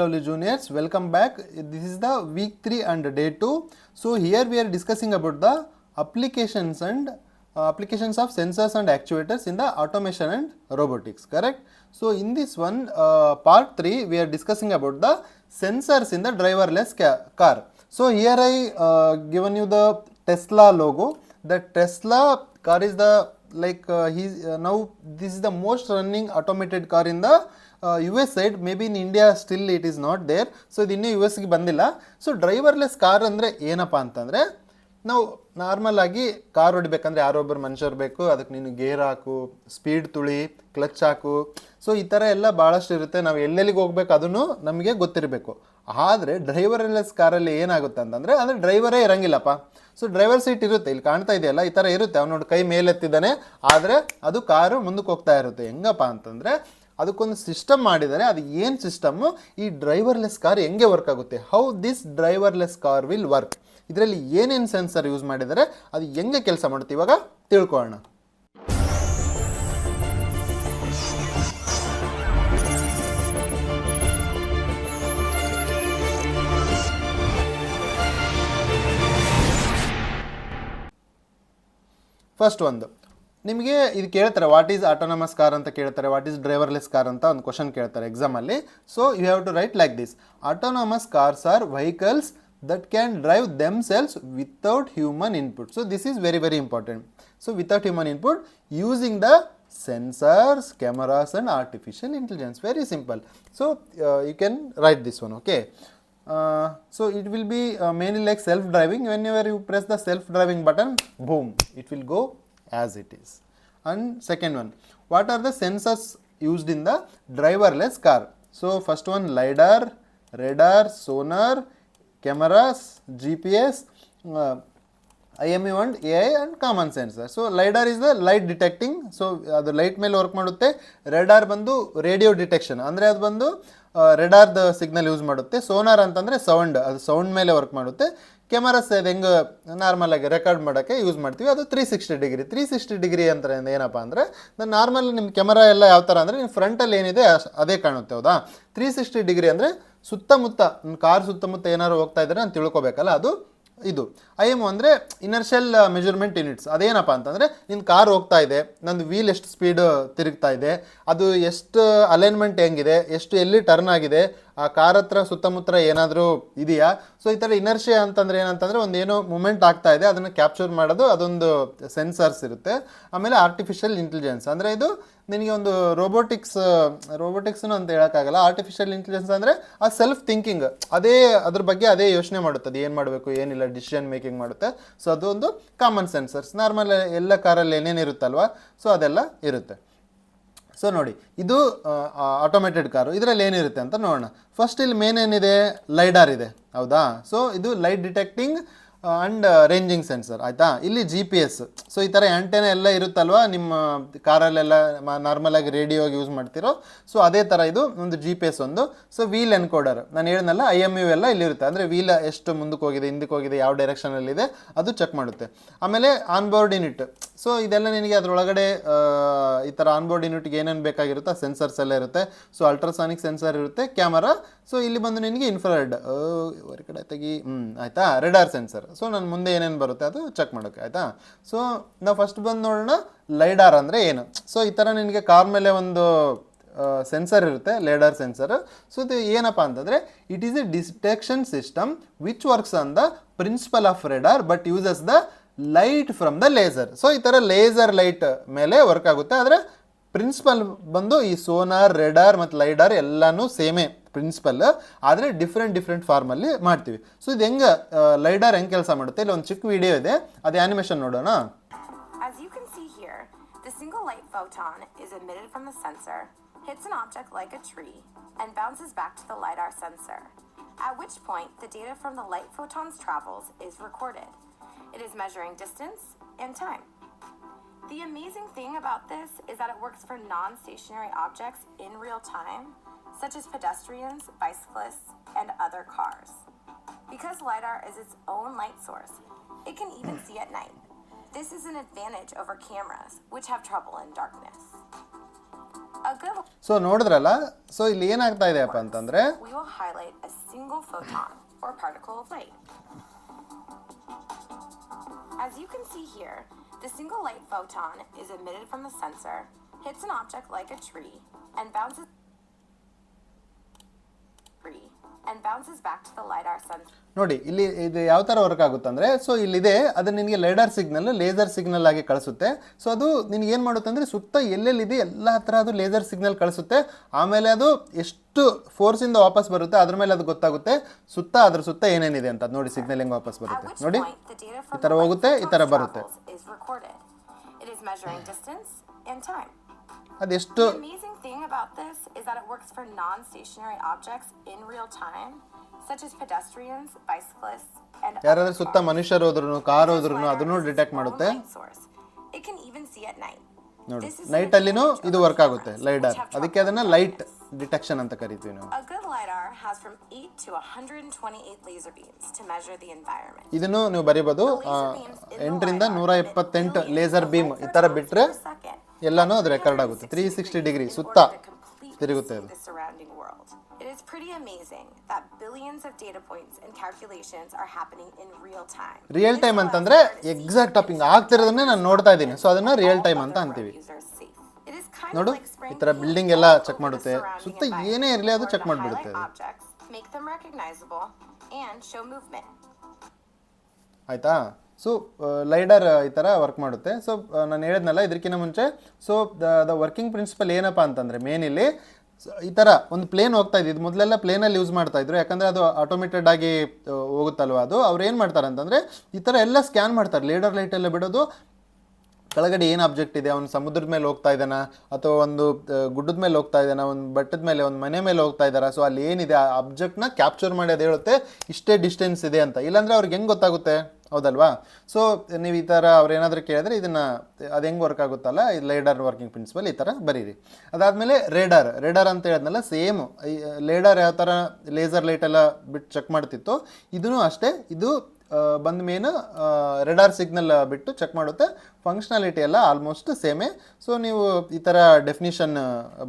Lovely juniors, welcome back. This is the week 3 and day 2. So here we are discussing about the applications and applications of sensors and actuators in the automation and robotics, correct? So in this one part 3 we are discussing about the sensors in the driverless car. So here I given you the Tesla logo. The Tesla car is the now this is the most running automated car in the US side. Maybe in India still it is not there. So ಇದು ಇನ್ನೂ US ಗೆ ಬಂದಿಲ್ಲ. So driverless car ಅಂದರೆ ಏನಪ್ಪ ಅಂತಂದರೆ, ನಾವು normal ಆಗಿ car ಹೊಡಿಬೇಕಂದ್ರೆ ಯಾರೊಬ್ಬರು ಮನುಷ್ಯರು ಬೇಕು, ಅದಕ್ಕೆ ನೀನು ಗೇರ್ ಹಾಕು, ಸ್ಪೀಡ್ ತುಳಿ, ಕ್ಲಚ್ ಹಾಕು, ಸೊ ಈ ಥರ ಎಲ್ಲ ಭಾಳಷ್ಟು ಇರುತ್ತೆ. ನಾವು ಎಲ್ಲೆಲ್ಲಿಗೆ ಹೋಗ್ಬೇಕು ಅದನ್ನು ನಮಗೆ ಗೊತ್ತಿರಬೇಕು. ಆದರೆ ಡ್ರೈವರ್ಲೆಸ್ ಕಾರಲ್ಲಿ ಏನಾಗುತ್ತೆ ಅಂತಂದರೆ, ಅಂದರೆ ಡ್ರೈವರೇ ಇರಂಗಿಲ್ಲಪ್ಪ. ಸೊ ಡ್ರೈವರ್ ಸೀಟ್ ಇರುತ್ತೆ, ಇಲ್ಲಿ ಕಾಣ್ತಾ ಇದೆಯಲ್ಲ ಈ ಥರ ಇರುತ್ತೆ, ಅವ್ನು ನೋಡಿ ಕೈ ಮೇಲೆತ್ತಿದ್ದಾನೆ, ಆದರೆ ಅದು ಕಾರು ಮುಂದಕ್ಕೆ ಹೋಗ್ತಾ ಇರುತ್ತೆ. ಹೆಂಗಪ್ಪ ಅಂತಂದರೆ ಅದಕ್ಕೊಂದು ಸಿಸ್ಟಮ್ ಮಾಡಿದರೆ, ಅದು ಏನು ಸಿಸ್ಟಮ್ಮು, ಈ ಡ್ರೈವರ್ಲೆಸ್ ಕಾರ್ ಹೆಂಗೆ ವರ್ಕ್ ಆಗುತ್ತೆ, how this driverless car will work, ಇದರಲ್ಲಿ ಏನೇನು ಸೆನ್ಸರ್ ಯೂಸ್ ಮಾಡಿದರೆ ಅದು ಹೆಂಗೆ ಕೆಲಸ ಮಾಡುತ್ತೆ ಇವಾಗ ತಿಳ್ಕೊಳ್ಳೋಣ. ಫಸ್ಟ್ ಒಂದು ನಿಮಗೆ ಇದು ಕೇಳ್ತಾರೆ, ವಾಟ್ ಈಸ್ ಆಟೋನಮಸ್ ಕಾರ್ ಅಂತ ಕೇಳ್ತಾರೆ, ವಾಟ್ ಈಸ್ ಡ್ರೈವರ್ಲೆಸ್ ಕಾರ್ ಅಂತ ಒಂದು ಕ್ವಶನ್ ಕೇಳ್ತಾರೆ ಎಕ್ಸಾಮಲ್ಲಿ. So you have to write like this: autonomous cars are vehicles that can drive themselves without human input. So this is very very important. So without human input, using the sensors, cameras and artificial intelligence. Very simple. So you can write this one, okay. So it will be mainly like self-driving. Whenever you press the self-driving button, boom, it will go as it is. And second one, what are the sensors used in the driverless car? So first one, lidar, radar, sonar, cameras, GPS, IMU and AI and common sensor. So lidar is the light detecting. So ಅದು light ಮೇಲೆ work ಮಾಡುತ್ತೆ. Radar ಬಂದು radio detection, ಅಂದರೆ ಅದು ಬಂದು ರೆಡಾರ್ದ signal use ಮಾಡುತ್ತೆ. Sonar ಅಂತಂದರೆ sound, ಅದು ಸೌಂಡ್ ಮೇಲೆ ವರ್ಕ್ ಮಾಡುತ್ತೆ. ಕ್ಯಾಮರಾಸ್ ಅದು ಹೆಂಗೆ ನಾರ್ಮಲಾಗಿ ರೆಕಾರ್ಡ್ ಮಾಡೋಕ್ಕೆ ಯೂಸ್ ಮಾಡ್ತೀವಿ, ಅದು 360 ಡಿಗ್ರಿ. 360 ಡಿಗ್ರಿ ಅಂತ ಏನಪ್ಪ ಅಂದರೆ, ನಾನು ನಾರ್ಮಲ್ ನಿಮ್ಮ ಕ್ಯಾಮರಾ ಎಲ್ಲ ಯಾವ ಥರ ಅಂದರೆ, ನಿಮ್ಮ ಫ್ರಂಟಲ್ಲಿ ಏನಿದೆ ಅದೇ ಕಾಣುತ್ತೆ, ಹೌದಾ. 360 ಡಿಗ್ರಿ ಅಂದರೆ ಸುತ್ತಮುತ್ತ ಕಾರ್ ಸುತ್ತಮುತ್ತ ಏನಾದ್ರು ಹೋಗ್ತಾ ಇದ್ದಾರೆ ಅಂತ ತಿಳ್ಕೊಬೇಕಲ್ಲ, ಅದು ಇದು. IMU ಅಂದರೆ ಇನರ್ಷಿಯಲ್ ಮೆಜರ್ಮೆಂಟ್ ಯೂನಿಟ್ಸ್. ಅದೇನಪ್ಪ ಅಂತಂದರೆ, ನಿನ್ನ ಕಾರ್ ಹೋಗ್ತಾ ಇದೆ, ನಂದು ವೀಲ್ ಎಷ್ಟು ಸ್ಪೀಡ್ ತಿರುಗ್ತಾ ಇದೆ, ಅದು ಎಷ್ಟು ಅಲೈನ್ಮೆಂಟ್ ಹೆಂಗಿದೆ, ಎಷ್ಟು ಎಲ್ಲಿ ಟರ್ನ್ ಆಗಿದೆ, ಆ ಕಾರ್ ಹತ್ರ ಸುತ್ತಮುತ್ತ ಏನಾದರೂ ಇದೆಯಾ. ಸೊ ಈ ಥರ ಇನರ್ಷಿಯಾ ಅಂತಂದರೆ ಏನಂತಂದರೆ, ಒಂದು ಏನೋ ಮೂಮೆಂಟ್ ಆಗ್ತಾ ಇದೆ ಅದನ್ನು ಕ್ಯಾಪ್ಚರ್ ಮಾಡೋದು, ಅದೊಂದು ಸೆನ್ಸರ್ಸ್ ಇರುತ್ತೆ. ಆಮೇಲೆ ಆರ್ಟಿಫಿಷಿಯಲ್ ಇಂಟೆಲಿಜೆನ್ಸ್ ಅಂದರೆ ಇದು ನಿನಗೆ ಒಂದು ರೋಬೋಟಿಕ್ಸ್ನು ಅಂತ ಹೇಳೋಕ್ಕಾಗಲ್ಲ. ಆರ್ಟಿಫಿಷಿಯಲ್ ಇಂಟೆಲಿಜೆನ್ಸ್ ಅಂದರೆ ಆ ಸೆಲ್ಫ್ ಥಿಂಕಿಂಗ್, ಅದ್ರ ಬಗ್ಗೆ ಅದೇ ಯೋಚನೆ ಮಾಡುತ್ತೆ, ಅದು ಏನು ಮಾಡಬೇಕು ಏನಿಲ್ಲ ಡಿಸಿಷನ್ ಮೇಕಿಂಗ್ ಮಾಡುತ್ತೆ. ಸೊ ಅದು ಒಂದು ಕಾಮನ್ ಸೆನ್ಸರ್ಸ್. ನಾರ್ಮಲ್ ಎಲ್ಲ ಕಾರಲ್ಲಿ ಏನೇನು ಇರುತ್ತಲ್ವ, ಸೊ ಅದೆಲ್ಲ ಇರುತ್ತೆ. ಸೊ ನೋಡಿ, ಇದು ಆಟೋಮೇಟೆಡ್ ಕಾರು. ಇದರಲ್ಲಿ ಏನಿರುತ್ತೆ ಅಂತ ನೋಡೋಣ. ಫಸ್ಟ್ ಇಲ್ಲಿ ಮೇನ್ ಏನಿದೆ, ಲೈಡಾರ್ ಇದೆ, ಹೌದಾ. ಸೊ ಇದು light detecting and ranging sensor, ಆಯಿತಾ. ಇಲ್ಲಿ GPS. ಸೊ ಈ ಥರ ಆ್ಯಂಟೆನ ಎಲ್ಲ ಇರುತ್ತಲ್ವ ನಿಮ್ಮ ಕಾರಲ್ಲೆಲ್ಲ ನಾರ್ಮಲಾಗಿ ರೇಡಿಯೋಗೆ ಯೂಸ್ ಮಾಡ್ತಿರೋ, ಸೊ ಅದೇ ಥರ ಇದು ಒಂದು GPS ಒಂದು. ಸೊ ವೀಲ್ ಎನ್ಕೋಡರ್, ನಾನು ಹೇಳಿದ್ನಲ್ಲ IMU ಎಲ್ಲ ಇಲ್ಲಿರುತ್ತೆ, ಅಂದರೆ ವೀಲ್ ಎಷ್ಟು ಮುಂದಕ್ಕೆ ಹೋಗಿದೆ ಹಿಂದಕ್ಕೆ ಹೋಗಿದೆ ಯಾವ ಡೈರೆಕ್ಷನಲ್ಲಿದೆ ಅದು ಚೆಕ್ ಮಾಡುತ್ತೆ. ಆಮೇಲೆ ಆನ್ಬೋರ್ಡ್ ಯೂನಿಟ್. ಸೊ ಇದೆಲ್ಲ ನಿನಗೆ ಅದರೊಳಗಡೆ ಈ ಥರ ಆನ್ಬೋರ್ಡ್ ಯೂನಿಟ್ಗೆ ಏನೇನು ಬೇಕಾಗಿರುತ್ತೆ ಆ ಸೆನ್ಸರ್ಸ್ ಎಲ್ಲ ಇರುತ್ತೆ. ಸೊ ಅಲ್ಟ್ರಾಸಾನಿಕ್ ಸೆನ್ಸರ್ ಇರುತ್ತೆ, ಕ್ಯಾಮರಾ. ಸೊ ಇಲ್ಲಿ ಬಂದು ನಿನಗೆ ಇನ್ಫ್ರಾರೆಡ್ ಹೊರಗಡೆ ತೆಗಿ, ಆಯಿತಾ, ರೆಡಾರ್ ಸೆನ್ಸರ್. ಸೊ ನನ್ನ ಮುಂದೆ ಏನೇನು ಬರುತ್ತೆ ಅದು ಚೆಕ್ ಮಾಡೋಕ್ಕೆ, ಆಯಿತಾ. ಸೊ ನಾವು ಫಸ್ಟ್ ಬಂದು ನೋಡೋಣ ಲೈಡಾರ್ ಅಂದರೆ ಏನು. ಸೊ ಈ ಥರ ನಿನಗೆ ಕಾರ್ ಮೇಲೆ ಒಂದು ಸೆನ್ಸರ್ ಇರುತ್ತೆ, ಲೇಡಾರ್ ಸೆನ್ಸರ್. ಸೊ ಇದು ಏನಪ್ಪ ಅಂತಂದರೆ, it is a detection system which works on the principle of radar but uses the light from the laser. So ಈ ಥರ ಲೇಸರ್ ಲೈಟ್ ಮೇಲೆ ವರ್ಕ್ ಆಗುತ್ತೆ. ಆದರೆ ಪ್ರಿನ್ಸಿಪಲ್ ಬಂದು ಈ ಸೋನಾರ್, ರೆಡಾರ್ ಮತ್ತು ಲೈಡಾರ್ ಎಲ್ಲನೂ ಸೇಮೇ ಪ್ರಿನ್ಸಿಪಲ್, ಆದರೆ ಡಿಫ್ರೆಂಟ್ ಫಾರ್ಮಲ್ಲಿ ಮಾಡ್ತೀವಿ. ಸೊ ಇದು ಹೆಂಗೆ ಲೈಡಾರ್ ಹೆಂಗೆ ಕೆಲಸ ಮಾಡುತ್ತೆ, ಇಲ್ಲಿ ಒಂದು ಚಿಕ್ಕ ವಿಡಿಯೋ ಇದೆ, ಅದು ಆ್ಯನಿಮೇಷನ್ ನೋಡೋಣ. As you can see here, the single light photon is emitted from the sensor, hits an object like a tree, and bounces back to the lidar sensor, at which point the data from the light photon's travels is recorded. It is measuring distance and time. The amazing thing about this is that it works for non-stationary objects in real time, such as pedestrians, bicyclists, and other cars. Because lidar is its own light source, it can even see at night. This is an advantage over cameras, which have trouble in darkness. A good so ನೋಡಿದ್ರಲ್ಲ, so ಇಲ್ಲಿ ಏನಾಗ್ತಾ ಇದೆಯಪ್ಪ ಅಂತಂದರೆ, we will highlight a single photon or particle of light. As you can see here, the single light photon is emitted from the sensor, hits an object like a tree, and bounces back to the lidar sensor. ನೋಡಿ ಇಲ್ಲಿ ಇದು ಯಾವ ಥರ work ಆಗುತ್ತೆ ಅಂದರೆ, so ಇಲ್ಲಿದೆ ಅದು ನಿನಗೆ ಲೈಡಾರ್ ಸಿಗ್ನಲ್ ಲೇಸರ್ ಸಿಗ್ನಲ್ ಆಗಿ ಕಳಿಸುತ್ತೆ. ಸೊ ಅದು ನಿನಗೆ ಏನು ಮಾಡುತ್ತೆ ಅಂದರೆ, ಸುತ್ತ ಎಲ್ಲೆಲ್ಲಿದೆ ಎಲ್ಲ ಹತ್ರ ಅದು ಲೇಸರ್ ಸಿಗ್ನಲ್ ಕಳಿಸುತ್ತೆ. ಆಮೇಲೆ ಅದು ಎಷ್ಟು ಫೋರ್ಸಿಂದ ವಾಪಸ್ ಬರುತ್ತೆ ಅದ್ರ ಮೇಲೆ ಅದು ಗೊತ್ತಾಗುತ್ತೆ ಅದ್ರ ಸುತ್ತ ಏನೇನಿದೆ ಅಂತ. ನೋಡಿ ಸಿಗ್ನಲ್ ಹೆಂಗೆ ವಾಪಸ್ ಬರುತ್ತೆ ನೋಡಿ, ಈ ಥರ ಹೋಗುತ್ತೆ, ಈ ಥರ ಬರುತ್ತೆ. It is measuring distance and time. ಅದೆಷ್ಟು The amazing thing about this is that it works for non-stationary objects in real time, such as pedestrians, bicyclists, and ಯಾರಾದ್ರೂ ಸುತ್ತ ಮನುಷ್ಯರು ಹೋದ್ರು, ಕಾರ್ ಹೋದ್ರು ಅದನ್ನು ಡಿಟೆಕ್ಟ್ ಮಾಡುತ್ತೆ. It can even see at night. ನೋಡಿ night ಅಲ್ಲಿನೂ ಇದು ವರ್ಕ್ ಆಗುತ್ತೆ ಲೈಡಾರ್, ಅದಕ್ಕೆ ಅದನ್ನ ಲೈಟ್ ಡಿಟೆಕ್ಷನ್ ಅಂತ ಕರಿತೀವಿ ನಾವು. A good lidar has from 8 to 128 laser beams to measure the environment. ಇದನ್ನು ನೀವು ಬರೀಬಹುದು 8 ರಿಂದ 128 ಲೇಸರ್ ಬೀಮ್ ಈ ತರ ಬಿಟ್ರೆ ಎಲ್ಲಾನು ಅದು ರೆಕಾರ್ಡ್ ಆಗುತ್ತೆ. 360 ಡಿಗ್ರಿ ಸುತ್ತ ತಿರುಗುತ್ತೆ ಅದು. It is pretty amazing that billions of data points and calculations are happening in real time. Real time ಅಂತಂದ್ರೆ ಎಕ್ಸಾಕ್ಟ್ ಟಾಪಿಂಗ್ ಆಗ್ತಿರೋದನ್ನೇ ನಾನು ನೋಡ್ತಾ ಇದ್ದೀನಿ, ಸೊ ಅದನ್ನ ರಿಯಲ್ ಟೈಮ್ ಅಂತ ಅಂತೀವಿ. ನೋಡು ಈ ತರ ಬಿಲ್ಡಿಂಗ್ ಎಲ್ಲ ಚೆಕ್ ಮಾಡುತ್ತೆ, ಸುತ್ತ ಏನೇ ಇರಲಿ ಅದು ಚೆಕ್ ಮಾಡಿಬಿಡುತ್ತೆ. Make them recognizable and show movement. ಆಯ್ತಾ? ಸೊ ಲೈಡರ್ ಈ ಥರ ವರ್ಕ್ ಮಾಡುತ್ತೆ. ಸೊ ನಾನು ಹೇಳಿದ್ನಲ್ಲ ಇದಕ್ಕಿಂತ ಮುಂಚೆ, ಸೊ ದ ವರ್ಕಿಂಗ್ ಪ್ರಿನ್ಸಿಪಲ್ ಏನಪ್ಪ ಅಂತಂದರೆ, ಮೇನ್ ಇಲ್ಲಿ ಈ ಥರ ಒಂದು ಪ್ಲೇನ್ ಹೋಗ್ತಾ ಇದೆ. ಇದು ಮೊದಲೆಲ್ಲ ಪ್ಲೇನಲ್ಲಿ ಯೂಸ್ ಮಾಡ್ತಾ ಇದ್ರು, ಯಾಕಂದರೆ ಅದು ಆಟೋಮೇಟೆಡ್ ಆಗಿ ಹೋಗುತ್ತಲ್ವ. ಅದು ಅವ್ರು ಏನು ಮಾಡ್ತಾರೆ ಅಂತಂದರೆ, ಈ ಥರ ಎಲ್ಲ ಸ್ಕ್ಯಾನ್ ಮಾಡ್ತಾರೆ. ಲೀಡರ್ ಲೈಟೆಲ್ಲ ಬಿಡೋದು, ಕೆಳಗಡೆ ಏನು ಆಬ್ಜೆಕ್ಟ್ ಇದೆ, ಅವ್ನು ಸಮುದ್ರದ ಮೇಲೆ ಹೋಗ್ತಾ ಇದ್ದಾನ ಅಥವಾ ಒಂದು ಗುಡ್ಡದ ಮೇಲೆ ಹೋಗ್ತಾ ಇದ್ದಾನ, ಒಂದು ಬೆಟ್ಟದ ಮೇಲೆ, ಒಂದು ಮನೆ ಮೇಲೆ ಹೋಗ್ತಾ ಇದ್ದಾರಾ, ಸೊ ಅಲ್ಲಿ ಏನಿದೆ ಆ ಆಬ್ಜೆಕ್ಟ್ನ ಕ್ಯಾಪ್ಚರ್ ಮಾಡಿ ಅದು ಹೇಳುತ್ತೆ ಇಷ್ಟೇ ಡಿಸ್ಟೆನ್ಸ್ ಇದೆ ಅಂತ. ಇಲ್ಲಾಂದರೆ ಅವ್ರಿಗೆ ಹೆಂಗೆ ಗೊತ್ತಾಗುತ್ತೆ, ಹೌದಲ್ವಾ? ಸೊ ನೀವು ಈ ಥರ ಅವ್ರು ಏನಾದರೂ ಕೇಳಿದ್ರೆ ಇದನ್ನು ಅದು ಹೆಂಗೆ ವರ್ಕ್ ಆಗುತ್ತಲ್ಲ, ಇದು ಲೈಡರ್ ವರ್ಕಿಂಗ್ ಪ್ರಿನ್ಸಿಪಲ್ ಈ ಥರ ಬರೀರಿ. ಅದಾದಮೇಲೆ ರೇಡಾರ್ ಅಂತ ಹೇಳಿದ್ನಲ್ಲ, ಸೇಮ್ ಲೇಡರ್ ಯಾವ ಥರ ಲೇಸರ್ ಲೈಟೆಲ್ಲ ಬಿಟ್ಟು ಚೆಕ್ ಮಾಡ್ತಿತ್ತು, ಇದೂ ಅಷ್ಟೇ. ಇದು ಬಂದ ಮೇನು ರೆಡಾರ್ ಸಿಗ್ನಲ್ ಬಿಟ್ಟು ಚೆಕ್ ಮಾಡುತ್ತೆ. ಫಂಕ್ಷನಾಲಿಟಿ ಎಲ್ಲ ಆಲ್ಮೋಸ್ಟ್ ಸೇಮೇ. ಸೊ ನೀವು ಈ ಥರ ಡೆಫಿನಿಷನ್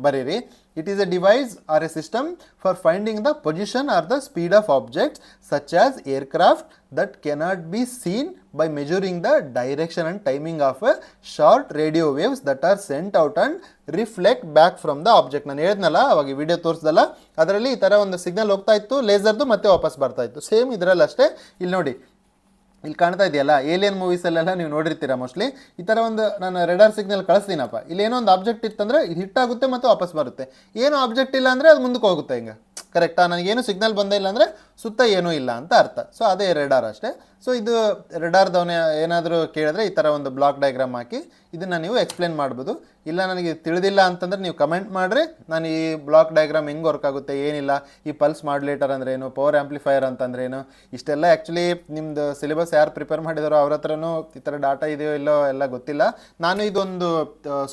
ಬರೀರಿ. It is a device or a system for finding the position or the speed of objects such as aircraft that cannot be seen by measuring the direction and timing of a short radio waves that are sent out and reflect back from the object. ನಾನು ಹೇಳಿದ್ನಲ್ಲ ಅವಾಗ video ತೋರಿಸ್ದಲ್ಲ, ಅದರಲ್ಲಿ ಈ ಥರ ಒಂದು signal ಹೋಗ್ತಾ ಇತ್ತು ಲೇಸರ್ದು, ಮತ್ತೆ ವಾಪಸ್ ಬರ್ತಾ ಇತ್ತು. ಸೇಮ್ ಇದರಲ್ಲಿ ಅಷ್ಟೇ. ಇಲ್ಲಿ ನೋಡಿ, ಇಲ್ಲಿ ಕಾಣ್ತಾ ಇದೆಯಲ್ಲ, ಏಲಿಯನ್ ಮೂವೀಸಲ್ಲೆಲ್ಲ ನೀವು ನೋಡಿರ್ತೀರ ಮೋಸ್ಟ್ಲಿ. ಈ ಥರ ಒಂದು ನಾನು ರೆಡಾರ್ ಸಿಗ್ನಲ್ ಕಳಿಸ್ತೀನಪ್ಪ, ಇಲ್ಲಿ ಏನೋ ಒಂದು ಆಬ್ಜೆಕ್ಟ್ ಇತ್ತಂದರೆ ಇದು ಹಿಟ್ ಆಗುತ್ತೆ ಮತ್ತು ವಾಪಸ್ ಬರುತ್ತೆ. ಏನೋ ಆಬ್ಜೆಕ್ಟ್ ಇಲ್ಲ ಅಂದರೆ ಅದು ಮುಂದಕ್ಕೆ ಹೋಗುತ್ತೆ. ಹಿಂಗೆ ಕರೆಕ್ಟಾ? ನನಗೇನು ಸಿಗ್ನಲ್ ಬಂದಿಲ್ಲ ಅಂದರೆ ಸುತ್ತ ಏನೂ ಇಲ್ಲ ಅಂತ ಅರ್ಥ. ಸೊ ಅದೇ ರೆಡಾರ್ ಅಷ್ಟೇ. ಸೊ ಇದು ರೆಡಾರ್ದವನೇ ಏನಾದರೂ ಕೇಳಿದ್ರೆ ಈ ಥರ ಒಂದು ಬ್ಲಾಕ್ ಡಯಾಗ್ರಾಮ್ ಹಾಕಿ ಇದನ್ನು ನೀವು ಎಕ್ಸ್ಪ್ಲೇನ್ ಮಾಡ್ಬೋದು. ಇಲ್ಲ ನನಗೆ ತಿಳಿದಿಲ್ಲ ಅಂತಂದರೆ ನೀವು ಕಮೆಂಟ್ ಮಾಡಿರಿ, ನಾನು ಈ ಬ್ಲಾಕ್ ಡಯಾಗ್ರಾಮ್ ಹೆಂಗೆ ವರ್ಕ್ ಆಗುತ್ತೆ, ಏನಿಲ್ಲ, ಈ ಪಲ್ಸ್ ಮಾಡ್ಯುಲೇಟರ್ ಅಂದರೆ ಏನು, ಪವರ್ ಆ್ಯಂಪ್ಲಿಫೈಯರ್ ಅಂತಂದ್ರೆ ಏನು, ಇಷ್ಟೆಲ್ಲ ಆ್ಯಕ್ಚುಲಿ ನಿಮ್ಮದು ಸಿಲೆಬಸ್ ಯಾರು ಪ್ರಿಪೇರ್ ಮಾಡಿದಾರೋ ಅವ್ರ ಹತ್ರನೂ ಈ ಥರ ಡಾಟಾ ಇದೆಯೋ ಇಲ್ಲೋ ಎಲ್ಲ ಗೊತ್ತಿಲ್ಲ. ನಾನು ಇದೊಂದು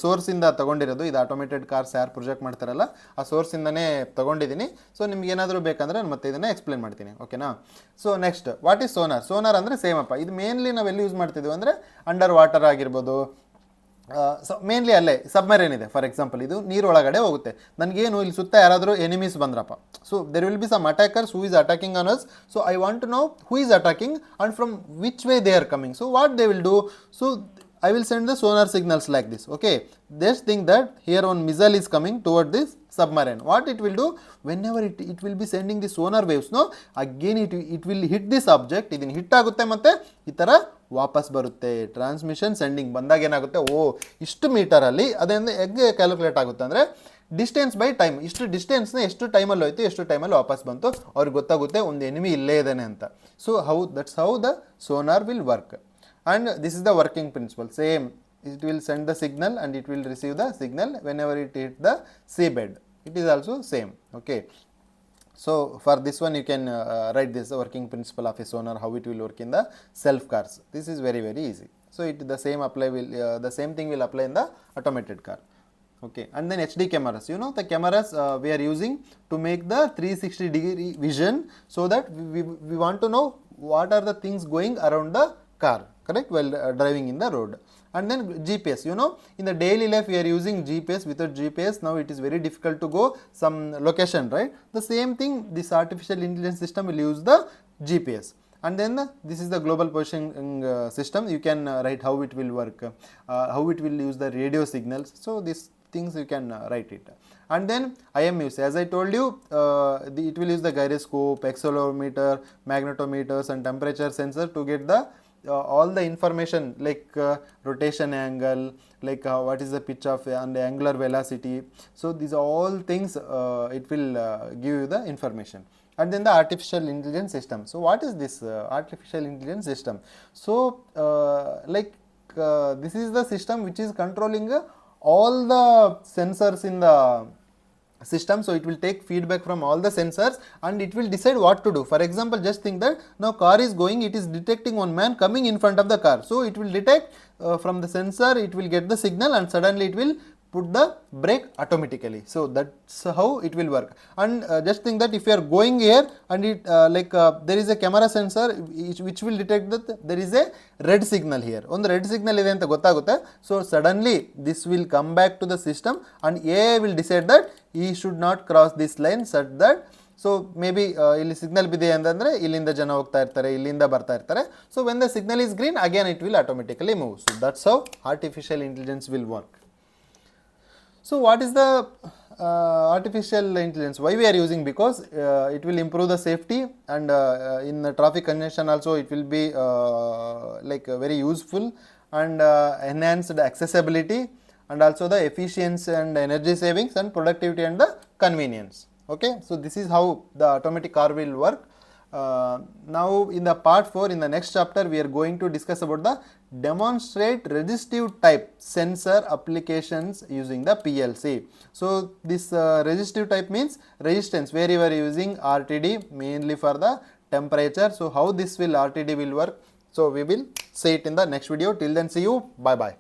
ಸೋರ್ಸಿಂದ ತೊಗೊಂಡಿರೋದು, ಇದು ಆಟೋಮೇಟೆಡ್ ಕಾರ್ಸ್ ಯಾರು ಪ್ರೊಜೆಕ್ಟ್ ಮಾಡ್ತಾರಲ್ಲ ಆ ಸೋರ್ಸಿಂದನೇ ತೊಗೊಂಡಿದ್ದೀನಿ. ಸೊ ನಿಮ್ಗೆ ಏನಾದರೂ ಬೇಕಂದರೆ ನಾನು ಮತ್ತೆ ಇದನ್ನು ಎಕ್ಸ್ಪ್ಲೇನ್ ಮಾಡ್ತೀನಿ, ಓಕೆನಾ? So next, what is sonar? Sonar ಅಂದರೆ ಸೇಮ್ ಅಪ್ಪ. ಇದು ಮೇನ್ಲಿ ನಾವು ಎಲ್ಲಿ ಯೂಸ್ ಮಾಡ್ತಿದ್ವಿ ಅಂದರೆ ಅಂಡರ್ ವಾಟರ್ ಆಗಿರ್ಬೋದು. ಮೇನ್ಲಿ ಅಲ್ಲೇ ಸಬ್ಮರೀನ್ ಇದೆ. ಫಾರ್ ಎಕ್ಸಾಂಪಲ್ ಇದು ನೀರೊಳಗಡೆ ಹೋಗುತ್ತೆ. ನನಗೇನು ಇಲ್ಲಿ ಸುತ್ತ ಯಾರಾದರೂ ಎನಿಮೀಸ್ ಬಂದ್ರಪ್ಪ, so there will be some attackers who is attacking on us. So I want to know who is attacking and from which way they are coming. So what they will do, so I will send the sonar signals like this. Okay, just think that here one missile is coming toward this submarine. What it will do, whenever it will be sending the sonar waves, no, again it will hit this object. ಇದನ್ನ hit ಆಗುತ್ತೆ ಮತ್ತೆ ಈ ಥರ ವಾಪಸ್ ಬರುತ್ತೆ. Transmission sending ಬಂದಾಗ ಏನಾಗುತ್ತೆ, ಓ ಇಷ್ಟು ಮೀಟರಲ್ಲಿ ಅದರಿಂದ ಹೇಗೆ ಕ್ಯಾಲ್ಕುಲೇಟ್ ಆಗುತ್ತೆ ಅಂದರೆ ಡಿಸ್ಟೆನ್ಸ್ ಬೈ ಟೈಮ್. ಇಷ್ಟು ಡಿಸ್ಟೆನ್ಸ್ನ ಎಷ್ಟು ಟೈಮಲ್ಲಿ ಹೋಯ್ತು, ಎಷ್ಟು ಟೈಮಲ್ಲಿ ವಾಪಸ್ ಬಂತು, ಅವ್ರಿಗೆ ಗೊತ್ತಾಗುತ್ತೆ ಒಂದು ಎನಿಮಿ ಇಲ್ಲೇ ಇದ್ದಾನೆ ಅಂತ. So that's how the sonar will work. And this is the working principle. Same, it will send the signal and it will receive the signal whenever it hits the seabed. It is also same. Okay. So for this one you can write this working principle of a sonar, how it will work in the self cars. This is very easy. So the same thing will apply in the automated car. Okay, and then HD cameras. You know the cameras we are using to make the 360 degree vision, so that we want to know what are the things going around the car. correct, while driving in the road. And then GPS, you know, in the daily life we are using GPS. Without GPS now it is very difficult to go some location, right? The same thing, this artificial intelligence system will use the GPS. And then this is the global positioning system. You can write how it will work, how it will use the radio signals. So these things you can write it. And then IMUs, as I told you, it will use the gyroscope, accelerometer, magnetometers and temperature sensor to get the all the information like rotation angle, like what is the pitch of and the angular velocity. So these are all things it will give you the information. And then the artificial intelligence system. So what is this artificial intelligence system? So this is the system which is controlling all the sensors in the system. So it will take feedback from all the sensors and it will decide what to do. For example, just think that now car is going, it is detecting one man coming in front of the car. So it will detect from the sensor, it will get the signal and suddenly it will put the brake automatically. So that's how it will work. And just think that if you are going here and it there is a camera sensor which will detect that there is a red signal here. On the red signal ide anta gottagutte. So suddenly this will come back to the system and AI will decide that he should not cross this line such that, so maybe ಇಲ್ಲಿ signal ಬಿದೆ ಅಂತಂದರೆ ಇಲ್ಲಿಂದ ಜನ ಹೋಗ್ತಾ ಇರ್ತಾರೆ, ಇಲ್ಲಿಂದ ಬರ್ತಾ ಇರ್ತಾರೆ. So when the signal is green again it will automatically move. So that's how artificial intelligence will work. So what is the artificial intelligence? Why we are using? Because it will improve the safety and in the traffic congestion also it will be very useful and enhanced accessibility and also the efficiency and energy savings and productivity and the convenience. Okay, so this is how the automatic car will work. Now in the part 4, in the next chapter, we are going to discuss about the demonstrate resistive type sensor applications using the PLC. So this resistive type means resistance, where you are using RTD mainly for the temperature. So how this will RTD will work, so we will see it in the next video. Till then, see you, bye bye.